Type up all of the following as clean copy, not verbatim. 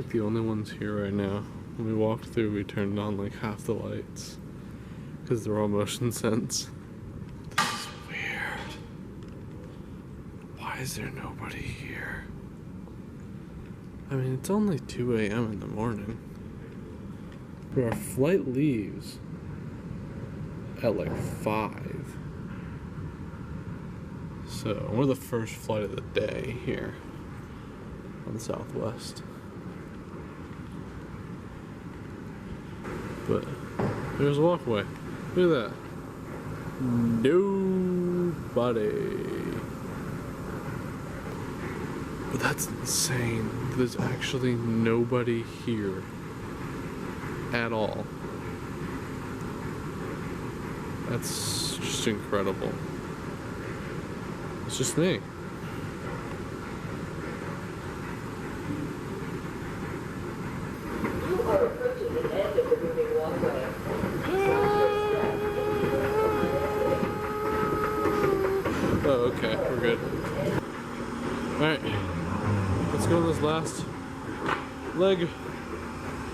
like the only ones here right now. When we walked through, we turned on like half the lights because they're all motion sense. This is weird. Why is there nobody here? I mean, it's only 2 a.m. in the morning. But our flight leaves at like 5. So we're the first flight of the day here on Southwest. But there's a walkway. Look at that. Nobody. But that's insane. There's actually nobody here at all. That's just incredible. It's just me. You are approaching the end of the moving walkway. Oh, okay, we're good. Alright, let's go on this last leg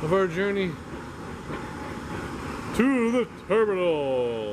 of our journey to the terminal.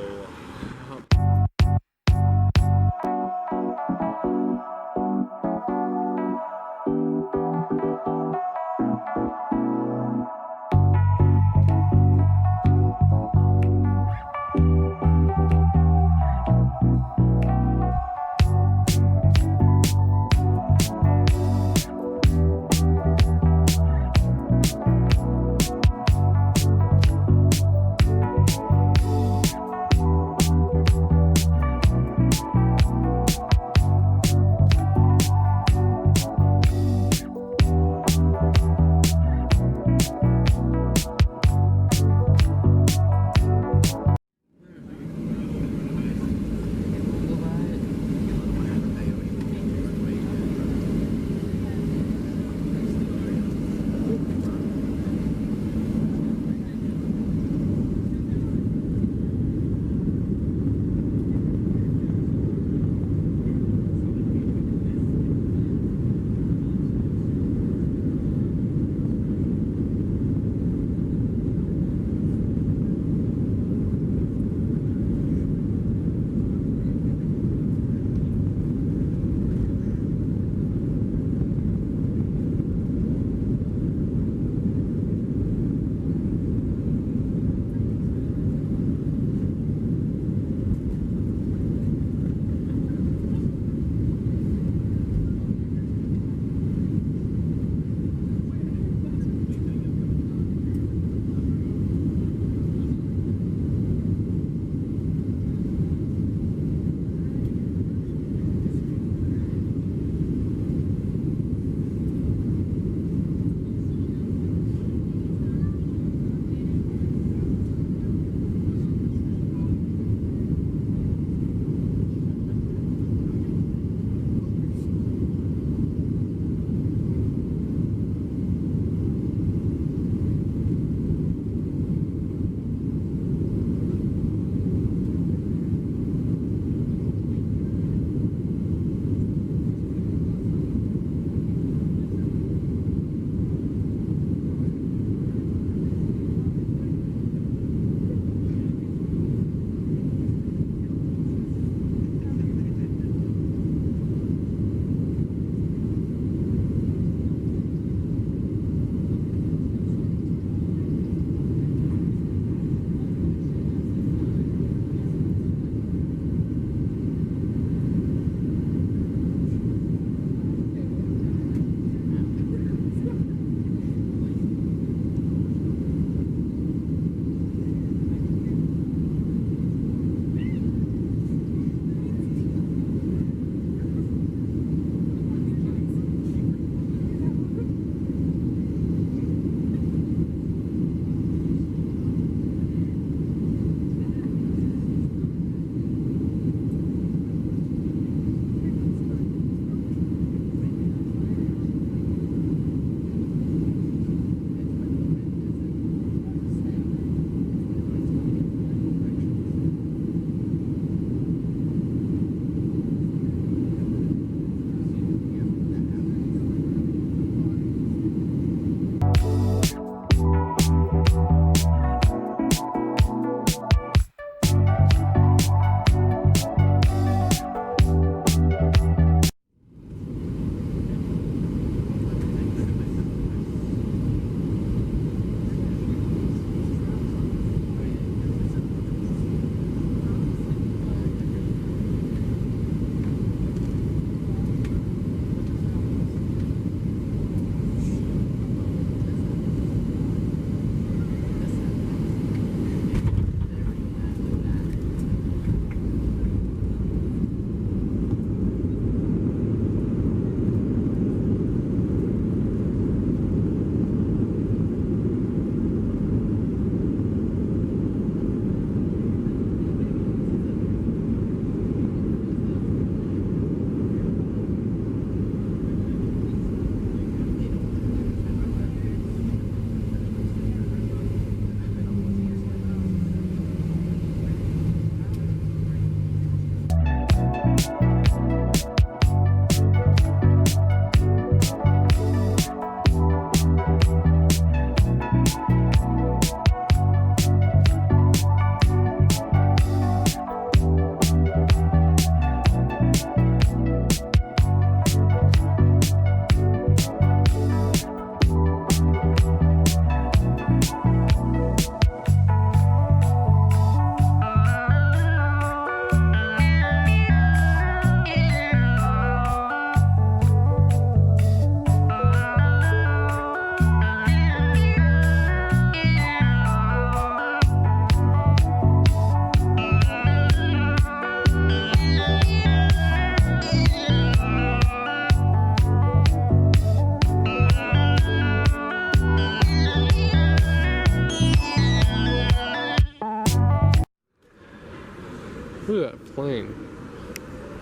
Look at that plane.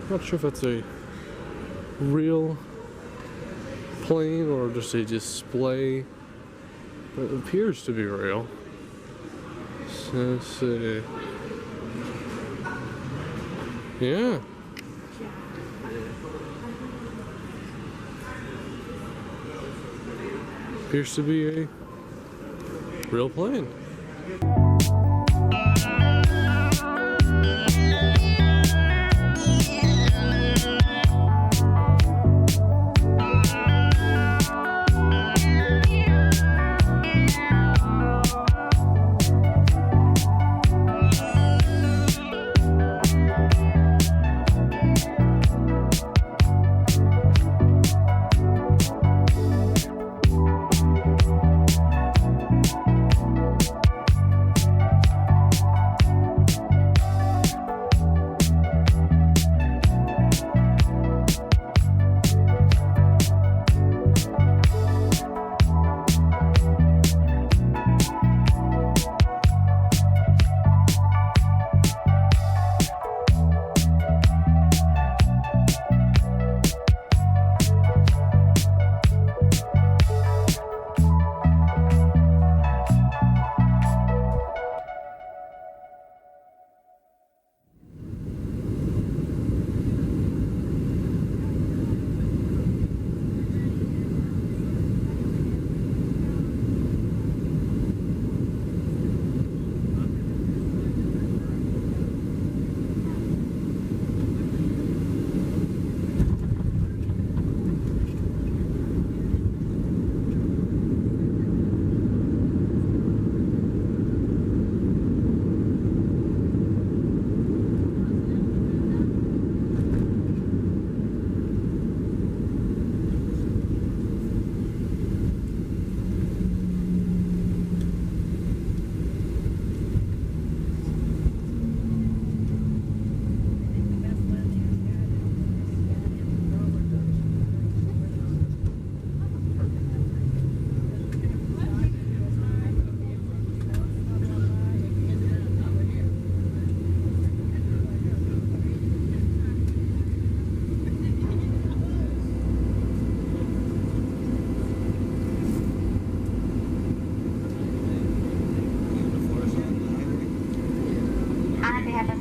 Not sure if that's a real plane or just a display, but it appears to be real. So let's see. Yeah. Appears to be a real plane.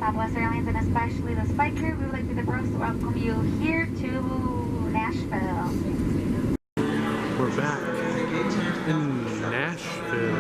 Southwest Airlines and especially the Spike Crew, we would like to be the first to welcome you here to Nashville. We're back in Nashville.